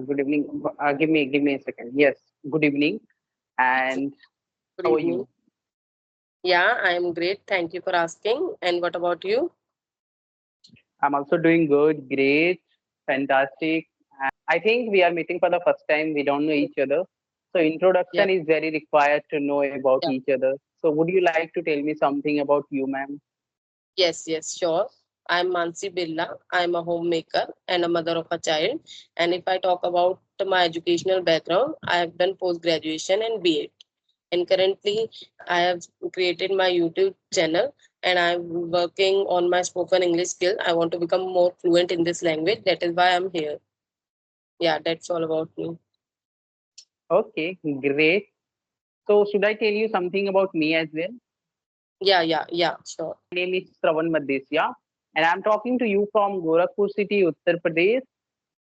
Good evening. Give me a second. Yes, good evening. And Good how are evening. you? Yeah, I'm great. Thank you for asking. And what about you? I'm also doing good, great, fantastic. I think we are meeting for the first time. We don't know each other. So Yeah, introduction is very required to know about yeah. each other. So would you like to tell me something about you, ma'am? Yes, sure. I'm Mansi Birla. I'm a homemaker and a mother of a child. And if I talk about my educational background, I have done post graduation and BA. And currently, I have created my YouTube channel and I'm working on my spoken English skill. I want to become more fluent in this language. That is why I'm here. Yeah, that's all about me. Okay, great. So should I tell you something about me as well? Yeah, sure. My name is Shravan Madesya, and I'm talking to you from Gorakhpur city, Uttar Pradesh.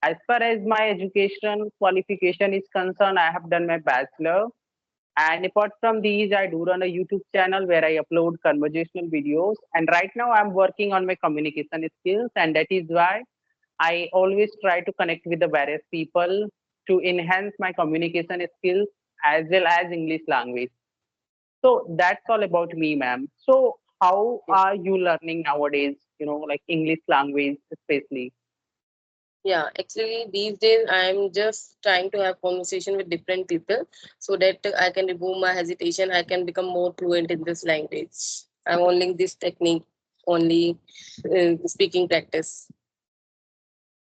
As far as my education qualification is concerned, I have done my bachelor. And apart from these, I do run a YouTube channel where I upload conversational videos. And right now, I'm working on my communication skills. And that is why I always try to connect with the various people to enhance my communication skills as well as English language. So that's all about me, ma'am. So, how are you learning nowadays? Like English language, especially. Yeah, actually, these days I'm just trying to have conversation with different people so that I can remove my hesitation. I can become more fluent in this language. I'm only this technique, only speaking practice.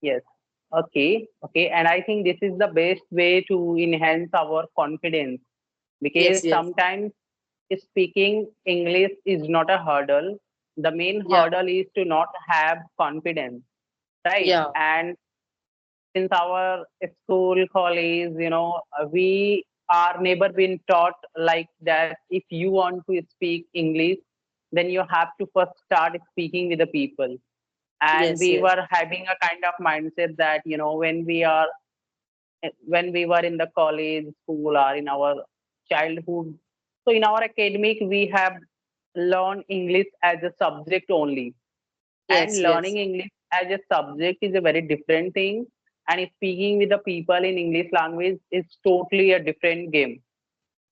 Yes. Okay. And I think this is the best way to enhance our confidence because Yes. sometimes speaking English is not a hurdle. The main Yeah, hurdle is to not have confidence, right? yeah, And since our school, college, we are never been taught like that. If you want to speak English, then you have to first start speaking with the people. And yes, we yes, were having a kind of mindset that when we were in the college, school, or in our childhood. So in our academic, we have learned English as a subject only. And yes, learning English as a subject is a very different thing. And speaking with the people in English language is totally a different game.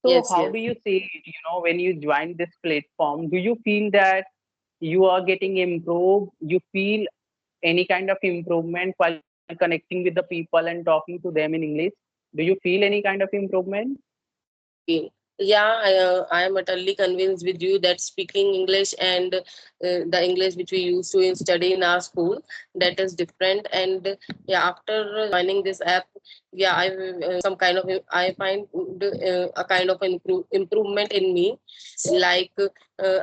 So yes, how yes. do you see it, when you join this platform? Do you feel that you are getting improved? You feel any kind of improvement while connecting with the people and talking to them in English? Do you feel any kind of improvement? Okay. Yeah, I am utterly convinced with you that speaking English and the English which we used to study in our school, that is different. And yeah, after joining this app, yeah, I some kind of I find a kind of improvement in me. Like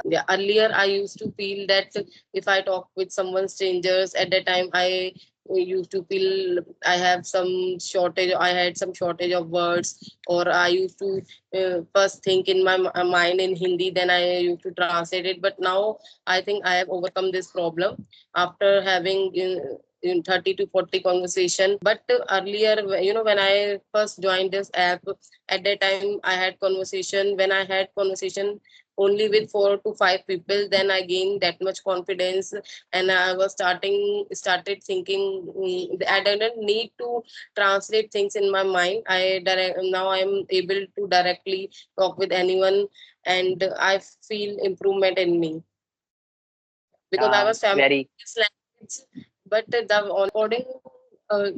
yeah, earlier, I used to feel that if I talk with someone strangers at that time, I used to feel I have some shortage. I had some shortage of words, or I used to first think in my mind in Hindi, then I used to translate it. But now I think I have overcome this problem after having in 30 to 40 conversation. But earlier, when I first joined this app, at that time I had conversation. When I had conversation only with 4 to 5 people, then I gained that much confidence, and I was started thinking. I didn't need to translate things in my mind. Now I'm able to directly talk with anyone, and I feel improvement in me because I was familiar Very. with this language. But the according, uh,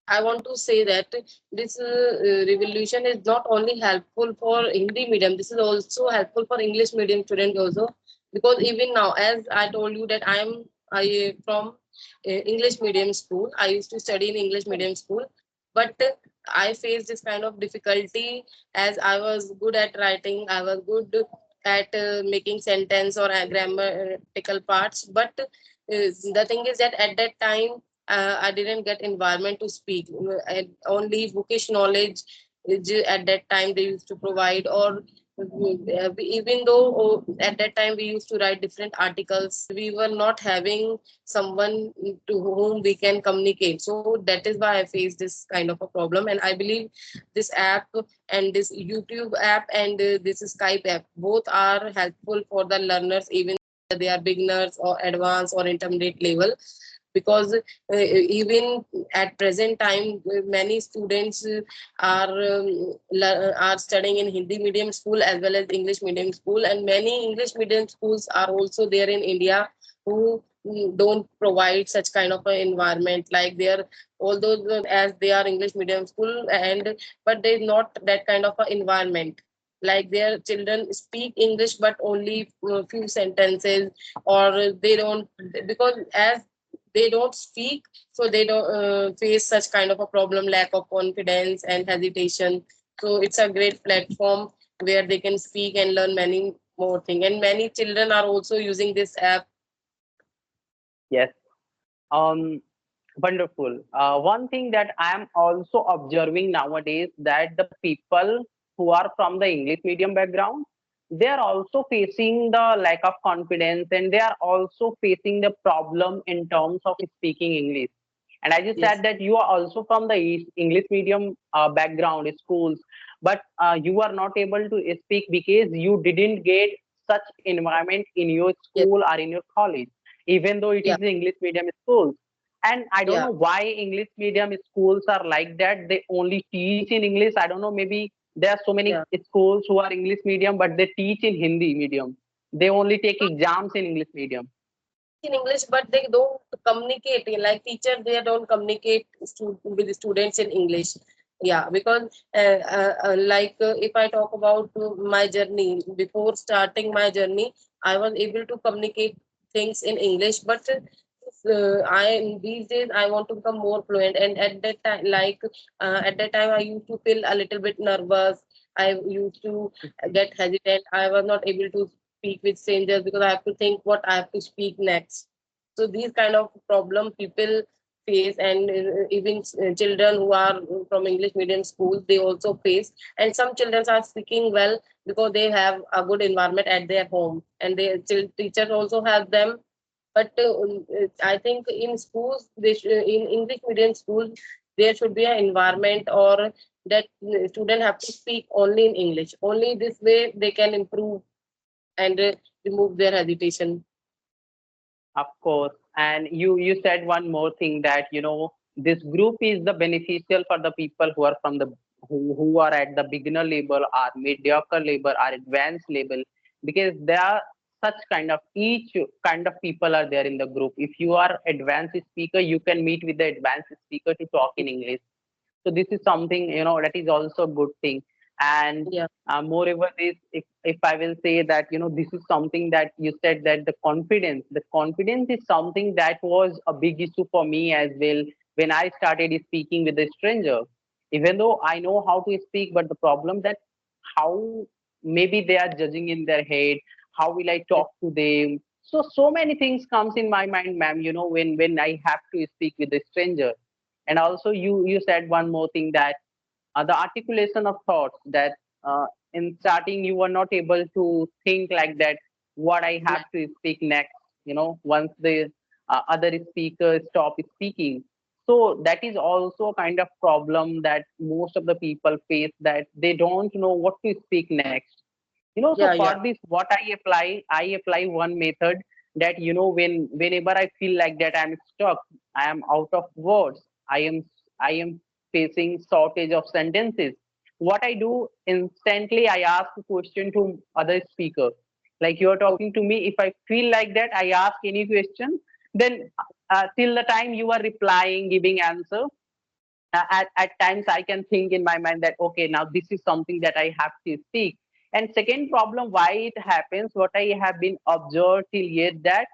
I want to say that this revolution is not only helpful for Hindi medium. This is also helpful for English medium students also, because even now, as I told you that I from English medium school. I used to study in English medium school, but I faced this kind of difficulty as I was good at writing. I was good at making sentence or grammatical parts. But the thing is that at that time I didn't get environment to speak. Only bookish knowledge at that time they used to provide, or even though at that time we used to write different articles, we were not having someone to whom we can communicate. So that is why I faced this kind of a problem. And I believe this app and this YouTube app and this Skype app both are helpful for the learners, even they are beginners or advanced or intermediate level. because even at present time many students are studying in Hindi medium school as well as English medium school, and many English medium schools are also there in India who don't provide such kind of an environment. Like they are, although as they are English medium school, and but there's not that kind of an environment. Like their children speak English but only few sentences, or they don't, because as they don't speak, so they don't face such kind of a problem, lack of confidence and hesitation. So it's a great platform where they can speak and learn many more things, and many children are also using this app. Yes. Um, Wonderful. One thing that I am also observing nowadays, that the people who are from the English medium background, they are also facing the lack of confidence, and they are also facing the problem in terms of speaking English. And as you Yes. said that you are also from the English medium background schools, but you are not able to speak because you didn't get such environment in your Yes. school or in your college, even though it Yeah. is the English medium schools. And I don't Yeah. know why English medium schools are like that. They only teach in English. I don't know, maybe there are so many Yeah. schools who are English medium, but they teach in Hindi medium. They only take exams in English medium. In English, but they don't communicate. Like teacher, they don't communicate with the students in English. Yeah, because if I talk about my journey, before starting my journey, I was able to communicate things in English, but I these days I want to become more fluent. And at that time, at that time, I used to feel a little bit nervous. I used to get hesitant. I was not able to speak with strangers because I have to think what I have to speak next. So these kind of problem people face, and even children who are from English medium schools, they also face. And some children are speaking well because they have a good environment at their home, and their teachers also help them. But I think in schools, in English medium schools, there should be an environment, or that student have to speak only in English. Only this way they can improve and remove their hesitation. Of course. And you said one more thing, that this group is the beneficial for the people who are from the who are at the beginner level or mediocre level or advanced level, because there are such kind of each kind of people are there in the group. If you are advanced speaker, you can meet with the advanced speaker to talk in English. So this is something that is also a good thing. And Yeah, moreover, this, if I will say that this is something that you said, that the confidence is something that was a big issue for me as well when I started speaking with a stranger. Even though I know how to speak, but the problem that how maybe they are judging in their head, how will I yeah, talk to them? So many things comes in my mind, ma'am, when I have to speak with a stranger. And also you said one more thing, that the articulation of thoughts, that in starting you were not able to think like that, what I yeah, have to speak next, once the other speaker stop speaking. So that is also a kind of problem that most of the people face, that they don't know what to speak next. So yeah, for yeah, this, what I apply one method, that whenever I feel like that I'm stuck, I am out of words, I am facing shortage of sentences. What I do, instantly I ask a question to other speaker. Like you are oh, talking to me, if I feel like that, I ask any question. Then till the time you are replying, giving answer, at times I can think in my mind that, okay, now this is something that I have to speak. And second problem why it happens, what I have been observed till yet, that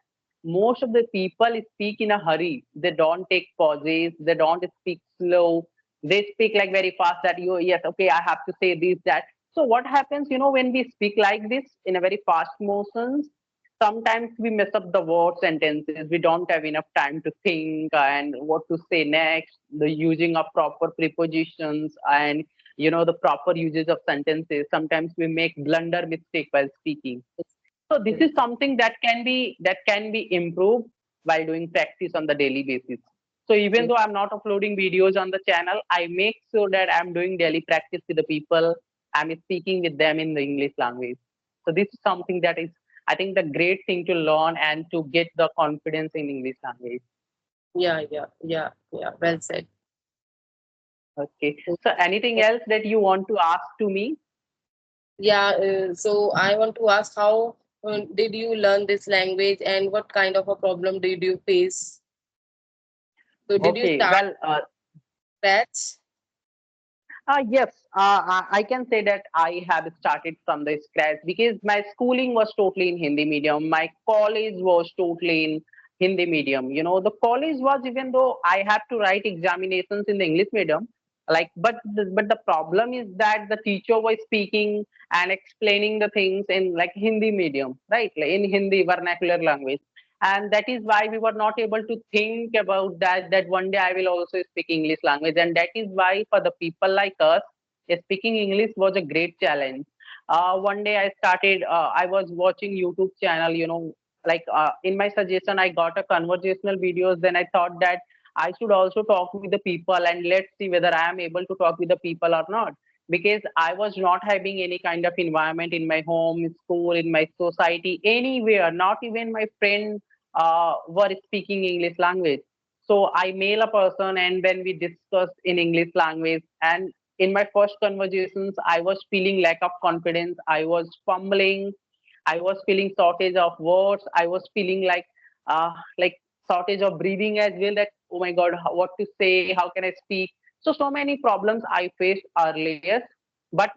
most of the people speak in a hurry. They don't take pauses, they don't speak slow, they speak like very fast, that you, yes, okay, I have to say this, that. So what happens, when we speak like this in a very fast motions, sometimes we mess up the word sentences. We don't have enough time to think and what to say next, the using of proper prepositions, and the proper usage of sentences. Sometimes we make blunder mistake while speaking. So this yes, is something that can be improved while doing practice on the daily basis. So even yes. though I'm not uploading videos on the channel, I make sure that I'm doing daily practice with the people. I'm speaking with them in the English language. So this is something that is, I think, the great thing to learn and to get the confidence in English language. Yeah. Well said. Okay. So anything else that you want to ask to me? Yeah, so I want to ask how did you learn this language and what kind of a problem did you face? So did you Okay. start Well, scratch? yes, I can say that I have started from the scratch because my schooling was totally in Hindi medium. My college was totally in Hindi medium. You know, the college was, even though I had to write examinations in the English medium, like, but the problem is that the teacher was speaking and explaining the things in like Hindi medium, right? Like in Hindi vernacular language. And that is why we were not able to think about that one day I will also speak English language. And that is why for the people like us, speaking English was a great challenge. One day I was watching YouTube channel, you know, like in my suggestion I got a conversational videos. Then I thought that I should also talk with the people and let's see whether I am able to talk with the people or not, because I was not having any kind of environment in my home, school, in my society, anywhere, not even my friend were speaking English language. So I mail a person, and then we discussed in English language. And in my first conversations, I was feeling lack of confidence. I was fumbling. I was feeling shortage of words. I was feeling like shortage of breathing as well. That, oh my God, what to say? How can I speak? So many problems I faced earlier. But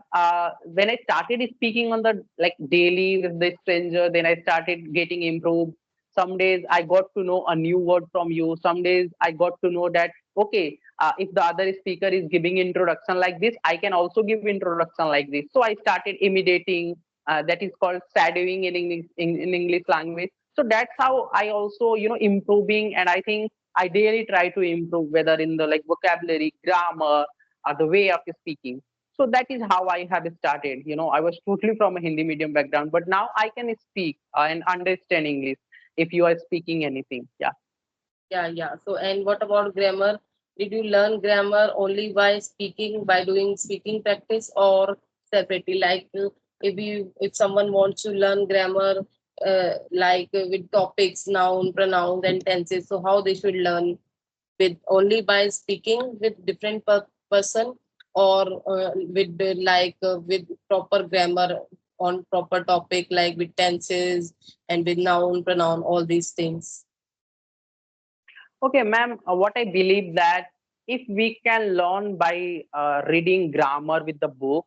when I started speaking on the like daily with the stranger, then I started getting improved. Some days I got to know a new word from you. Some days I got to know that, okay, if the other speaker is giving introduction like this, I can also give introduction like this. So I started imitating. That is called shadowing in English, in English language. So that's how I also, you know, improving. And I think I daily try to improve, whether in the like vocabulary, grammar, or the way of speaking. So that is how I have started. You know, I was totally from a Hindi medium background, but now I can speak and understand English if you are speaking anything. Yeah. Yeah. So and what about grammar? Did you learn grammar only by speaking, by doing speaking practice, or separately? Like if someone wants to learn grammar, with topics, noun, pronouns, and tenses, so how they should learn? With only by speaking with different person, or with proper grammar on proper topic, like with tenses and with noun, pronoun, all these things. Okay, ma'am, what I believe that if we can learn by reading grammar with the book,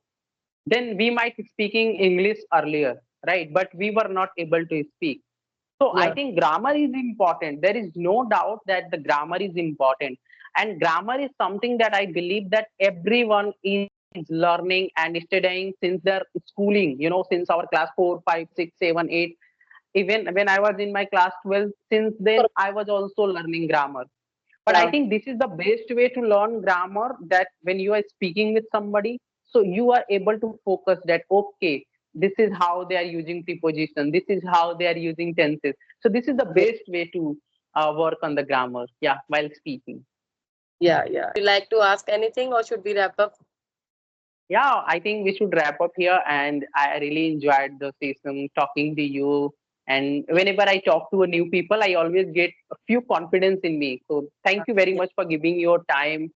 then we might be speaking English earlier, right? But we were not able to speak. So I Yeah. think grammar is important. There is no doubt that the grammar is important. And grammar is something that I believe that everyone is learning and studying since their schooling, you know, since our class 4, 5, 6, 7, 8. Even when I was in my class 12, since then I was also learning grammar. But I Yeah. think this is the best way to learn grammar, that when you are speaking with somebody, so you are able to focus that, okay, this is how they are using preposition, this is how they are using tenses. So this is the best way to work on the grammar, yeah, while speaking. Yeah. You like to ask anything, or should we wrap up? Yeah, I think we should wrap up here. And I really enjoyed the session talking to you. And whenever I talk to a new people, I always get a few confidence in me. So thank you very Yeah. much for giving your time